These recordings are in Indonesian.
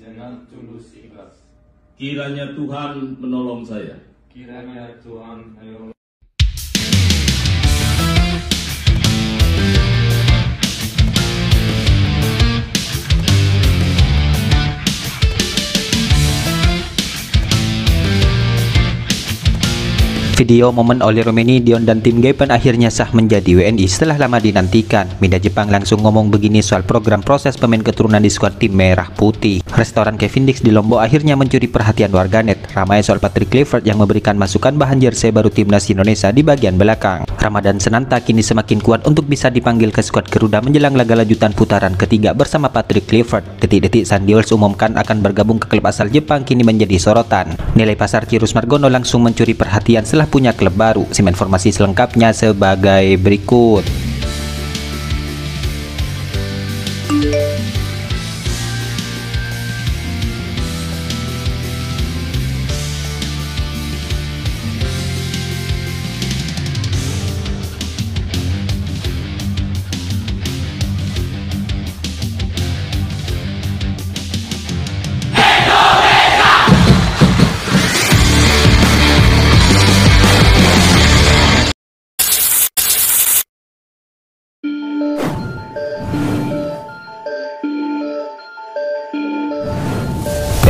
dengan tulus ikhlas. Kiranya Tuhan menolong saya. Kiranya Tuhan menolong. Video momen Oli Romeni, Dion dan tim Gapan akhirnya sah menjadi WNI setelah lama dinantikan. Media Jepang langsung ngomong begini soal program proses pemain keturunan di skuad tim Merah Putih. Restoran Kevin Dix di Lombok akhirnya mencuri perhatian warganet. Ramai soal Patrick Kluivert yang memberikan masukan bahan jersey baru timnas Indonesia di bagian belakang. Ramadan Sananta kini semakin kuat untuk bisa dipanggil ke skuad Garuda menjelang laga lanjutan putaran ketiga bersama Patrick Kluivert. Detik-detik Sandy Walsh umumkan akan bergabung ke klub asal Jepang kini menjadi sorotan. Nilai pasar Kyrus Margono langsung mencuri perhatian setelah punya klub baru. Simak informasi selengkapnya sebagai berikut.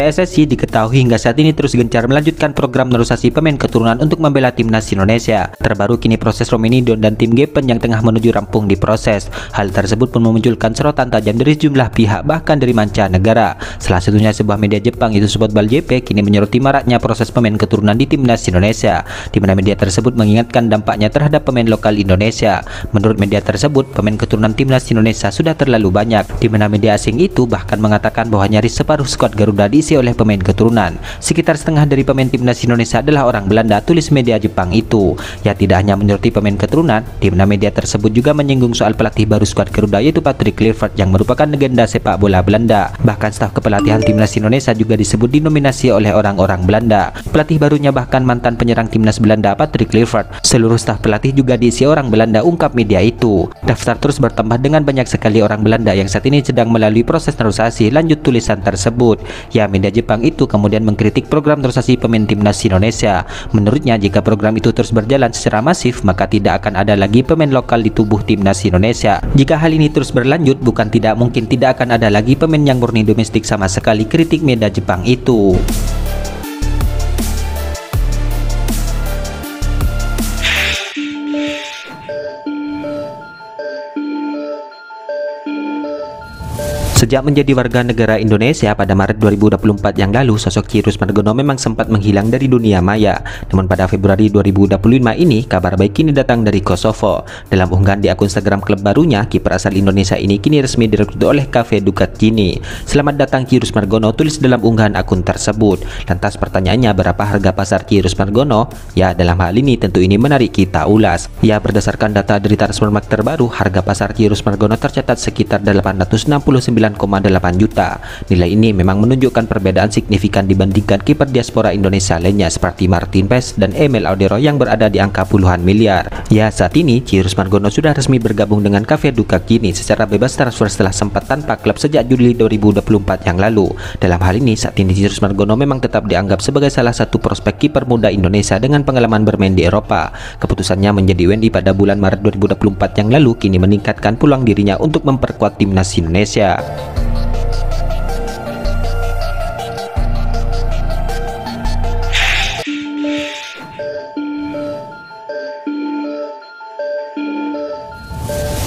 PSSI diketahui hingga saat ini terus gencar melanjutkan program naturalisasi pemain keturunan untuk membela timnas Indonesia. Terbaru kini proses Romeni, Dion dan tim Gapan yang tengah menuju rampung diproses. Hal tersebut pun memunculkan sorotan tajam dari sejumlah pihak bahkan dari mancanegara. Salah satunya sebuah media Jepang yaitu Spotball JP kini menyoroti maraknya proses pemain keturunan di timnas Indonesia, di mana media tersebut mengingatkan dampaknya terhadap pemain lokal Indonesia. Menurut media tersebut, pemain keturunan timnas Indonesia sudah terlalu banyak, di mana media asing itu bahkan mengatakan bahwa nyaris separuh skuad Garuda diisi oleh pemain keturunan. Sekitar setengah dari pemain timnas Indonesia adalah orang Belanda, tulis media Jepang itu. Ya, tidak hanya menyoroti pemain keturunan, di mana media tersebut juga menyinggung soal pelatih baru skuad Garuda yaitu Patrick Kluivert yang merupakan legenda sepak bola Belanda. Bahkan staf kepelatihan timnas Indonesia juga disebut dinominasi oleh orang-orang Belanda. Pelatih barunya bahkan mantan penyerang timnas Belanda Patrick Kluivert. Seluruh staf pelatih juga diisi orang Belanda, ungkap media itu. Daftar terus bertambah dengan banyak sekali orang Belanda yang saat ini sedang melalui proses naturalisasi, lanjut tulisan tersebut. Ya, media Jepang itu kemudian mengkritik program naturalisasi pemain timnas Indonesia. Menurutnya, jika program itu terus berjalan secara masif, maka tidak akan ada lagi pemain lokal di tubuh timnas Indonesia. Jika hal ini terus berlanjut, bukan tidak mungkin tidak akan ada lagi pemain yang murni domestik sama sekali, kritik media Jepang itu. Sejak menjadi warga negara Indonesia pada Maret 2024 yang lalu, sosok Kyrus Margono memang sempat menghilang dari dunia maya. Namun pada Februari 2025 ini, kabar baik kini datang dari Kosovo. Dalam unggahan di akun Instagram klub barunya, kiper asal Indonesia ini kini resmi direkrut oleh Cafe Ducat Gini. Selamat datang Kyrus Margono, tulis dalam unggahan akun tersebut. Lantas pertanyaannya, berapa harga pasar Kyrus Margono? Ya, dalam hal ini tentu ini menarik kita ulas. Ya, berdasarkan data dari Transfermarkt terbaru, harga pasar Kyrus Margono tercatat sekitar 869,8 juta. Nilai ini memang menunjukkan perbedaan signifikan dibandingkan kiper diaspora Indonesia lainnya seperti Martin Paes dan Emil Audero yang berada di angka puluhan miliar. Ya, saat ini Kyrus Margono sudah resmi bergabung dengan Cafe Ducat Gini secara bebas transfer setelah sempat tanpa klub sejak Juli 2024 yang lalu. Dalam hal ini, saat ini Kyrus Margono memang tetap dianggap sebagai salah satu prospek kiper muda Indonesia dengan pengalaman bermain di Eropa. Keputusannya menjadi WNI pada bulan Maret 2024 yang lalu kini meningkatkan peluang dirinya untuk memperkuat timnas Indonesia.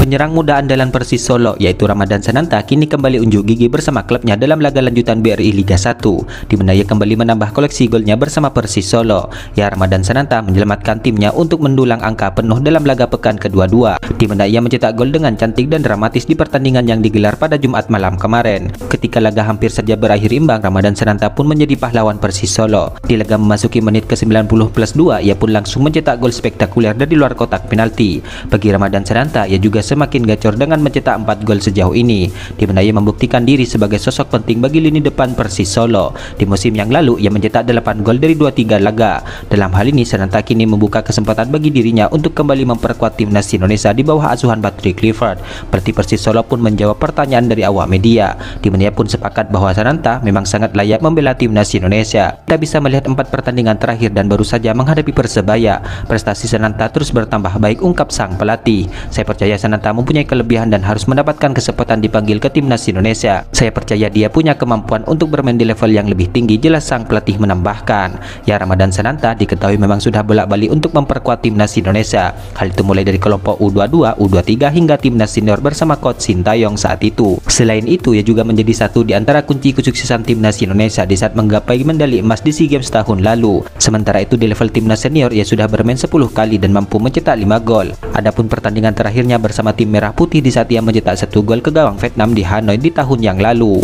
Penyerang muda andalan Persis Solo yaitu Ramadan Sananta kini kembali unjuk gigi bersama klubnya dalam laga lanjutan BRI Liga 1, di mana ia kembali menambah koleksi golnya bersama Persis Solo. Ya, Ramadan Sananta menyelamatkan timnya untuk mendulang angka penuh dalam laga pekan kedua-dua, di mana ia mencetak gol dengan cantik dan dramatis di pertandingan yang digelar pada Jumat malam kemarin. Ketika laga hampir saja berakhir imbang, Ramadan Sananta pun menjadi pahlawan Persis Solo. Di laga memasuki menit ke-90+2, ia pun langsung mencetak gol spektakuler dari luar kotak penalti. Bagi Ramadan Sananta, ia juga semakin semakin gacor dengan mencetak 4 gol sejauh ini, di mana ia membuktikan diri sebagai sosok penting bagi lini depan Persis Solo. Di musim yang lalu ia mencetak 8 gol dari 23 laga. Dalam hal ini Sananta kini membuka kesempatan bagi dirinya untuk kembali memperkuat timnas Indonesia di bawah asuhan Patrick Kluivert. Berarti Persis Solo pun menjawab pertanyaan dari awak media, di mana ia pun sepakat bahwa Sananta memang sangat layak membela timnas Indonesia. Kita bisa melihat 4 pertandingan terakhir dan baru saja menghadapi Persebaya. Prestasi Sananta terus bertambah baik, ungkap sang pelatih. Saya percaya Sananta mempunyai kelebihan dan harus mendapatkan kesempatan dipanggil ke timnas Indonesia. Saya percaya dia punya kemampuan untuk bermain di level yang lebih tinggi, jelas sang pelatih menambahkan. Ya, Ramadan Sananta diketahui memang sudah bolak-balik untuk memperkuat timnas Indonesia. Hal itu mulai dari kelompok U22, U23 hingga timnas senior bersama coach Sintayong saat itu. Selain itu, ia juga menjadi satu di antara kunci kesuksesan timnas Indonesia di saat menggapai medali emas di SEA Games tahun lalu. Sementara itu di level timnas senior ia sudah bermain 10 kali dan mampu mencetak 5 gol. Adapun pertandingan terakhirnya bersama tim Merah Putih di saat ia mencetak 1 gol ke gawang Vietnam di Hanoi di tahun yang lalu.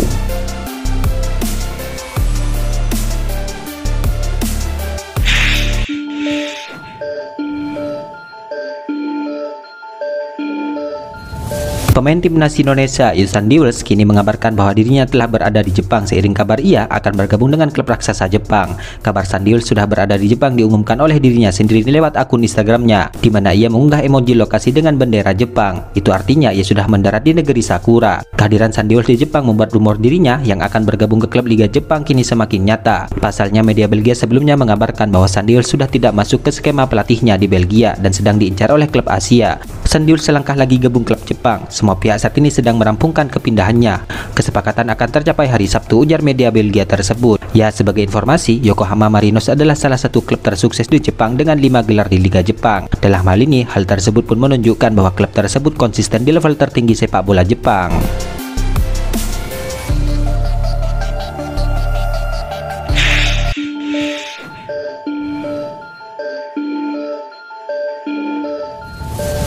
Pemain timnas Indonesia Usain Bolt kini mengabarkan bahwa dirinya telah berada di Jepang seiring kabar ia akan bergabung dengan klub raksasa Jepang. Kabar Usain Bolt sudah berada di Jepang diumumkan oleh dirinya sendiri lewat akun Instagramnya, di mana ia mengunggah emoji lokasi dengan bendera Jepang. Itu artinya ia sudah mendarat di negeri Sakura. Kehadiran Usain Bolt di Jepang membuat rumor dirinya yang akan bergabung ke klub Liga Jepang kini semakin nyata. Pasalnya media Belgia sebelumnya mengabarkan bahwa Usain Bolt sudah tidak masuk ke skema pelatihnya di Belgia dan sedang diincar oleh klub Asia. Usain Bolt selangkah lagi gabung klub Jepang. Semua pihak saat ini sedang merampungkan kepindahannya. Kesepakatan akan tercapai hari Sabtu, ujar media Belgia tersebut. Ya, sebagai informasi, Yokohama Marinos adalah salah satu klub tersukses di Jepang dengan 5 gelar di Liga Jepang. Dalam hal ini, hal tersebut pun menunjukkan bahwa klub tersebut konsisten di level tertinggi sepak bola Jepang.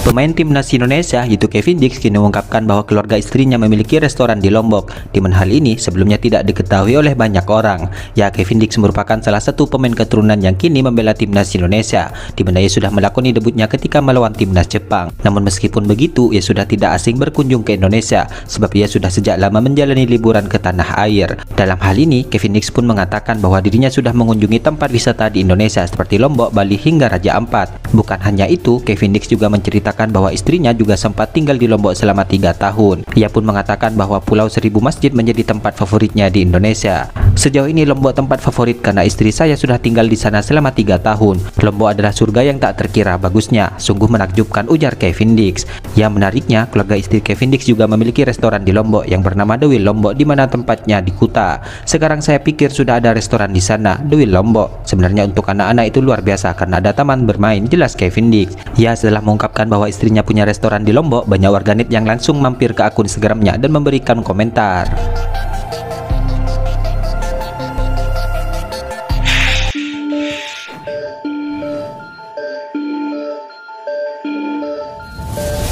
Pemain timnas Indonesia yaitu Kevin Dix kini mengungkapkan bahwa keluarga istrinya memiliki restoran di Lombok, di mana hal ini sebelumnya tidak diketahui oleh banyak orang. Ya, Kevin Dix merupakan salah satu pemain keturunan yang kini membela timnas Indonesia, di mana ia sudah melakoni debutnya ketika melawan timnas Jepang. Namun meskipun begitu, ia sudah tidak asing berkunjung ke Indonesia, sebab ia sudah sejak lama menjalani liburan ke tanah air. Dalam hal ini, Kevin Dix pun mengatakan bahwa dirinya sudah mengunjungi tempat wisata di Indonesia seperti Lombok, Bali hingga Raja Ampat. Bukan hanya itu, Kevin Dix juga menceritakan bahwa istrinya juga sempat tinggal di Lombok selama 3 tahun. Ia pun mengatakan bahwa Pulau Seribu Masjid menjadi tempat favoritnya di Indonesia. Sejauh ini Lombok tempat favorit karena istri saya sudah tinggal di sana selama 3 tahun. Lombok adalah surga yang tak terkira bagusnya. Sungguh menakjubkan, ujar Kevin Dix. Yang menariknya, keluarga istri Kevin Dix juga memiliki restoran di Lombok yang bernama The Wheel Lombok, di mana tempatnya di Kuta. Sekarang saya pikir sudah ada restoran di sana, The Wheel Lombok. Sebenarnya untuk anak-anak itu luar biasa karena ada taman bermain, jelas Kevin Dix. Ya, setelah mengungkapkan bahwa istrinya punya restoran di Lombok, banyak warganet yang langsung mampir ke akun Instagramnya dan memberikan komentar.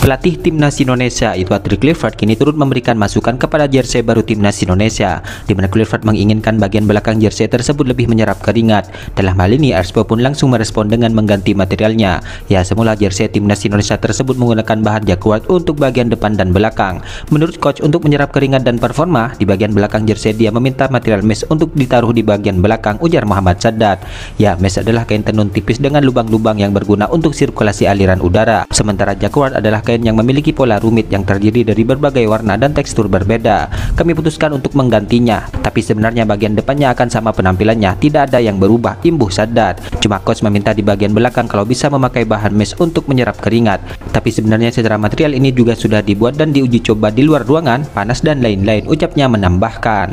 Pelatih timnas Indonesia itu Patrick Kluivert kini turut memberikan masukan kepada jersey baru timnas Indonesia, di mana Kluivert menginginkan bagian belakang jersey tersebut lebih menyerap keringat. Dalam hal ini, Arspo pun langsung merespon dengan mengganti materialnya. Ya, semula jersey timnas Indonesia tersebut menggunakan bahan jacquard untuk bagian depan dan belakang. Menurut coach, untuk menyerap keringat dan performa di bagian belakang jersey, dia meminta material mesh untuk ditaruh di bagian belakang, ujar Muhammad Sadat. Ya, mesh adalah kain tenun tipis dengan lubang-lubang yang berguna untuk sirkulasi aliran udara. Sementara jacquard adalah kain yang memiliki pola rumit yang terdiri dari berbagai warna dan tekstur berbeda. Kami putuskan untuk menggantinya, tapi sebenarnya bagian depannya akan sama penampilannya, tidak ada yang berubah, imbuh Sadat. Cuma coach meminta di bagian belakang kalau bisa memakai bahan mesh untuk menyerap keringat. Tapi sebenarnya secara material ini juga sudah dibuat dan diuji coba di luar ruangan, panas dan lain-lain, ucapnya menambahkan.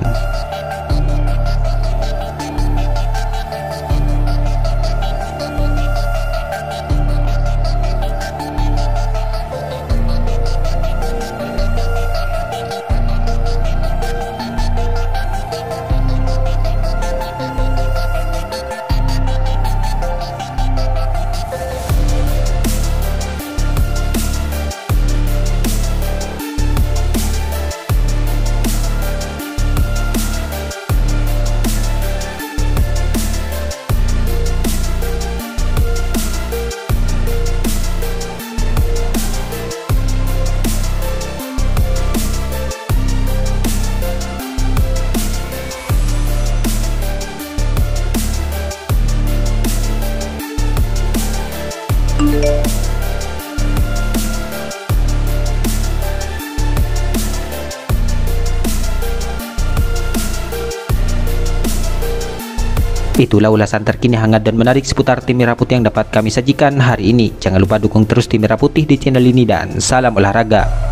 Itulah ulasan terkini hangat dan menarik seputar tim Merah Putih yang dapat kami sajikan hari ini. Jangan lupa dukung terus tim Merah Putih di channel ini dan salam olahraga.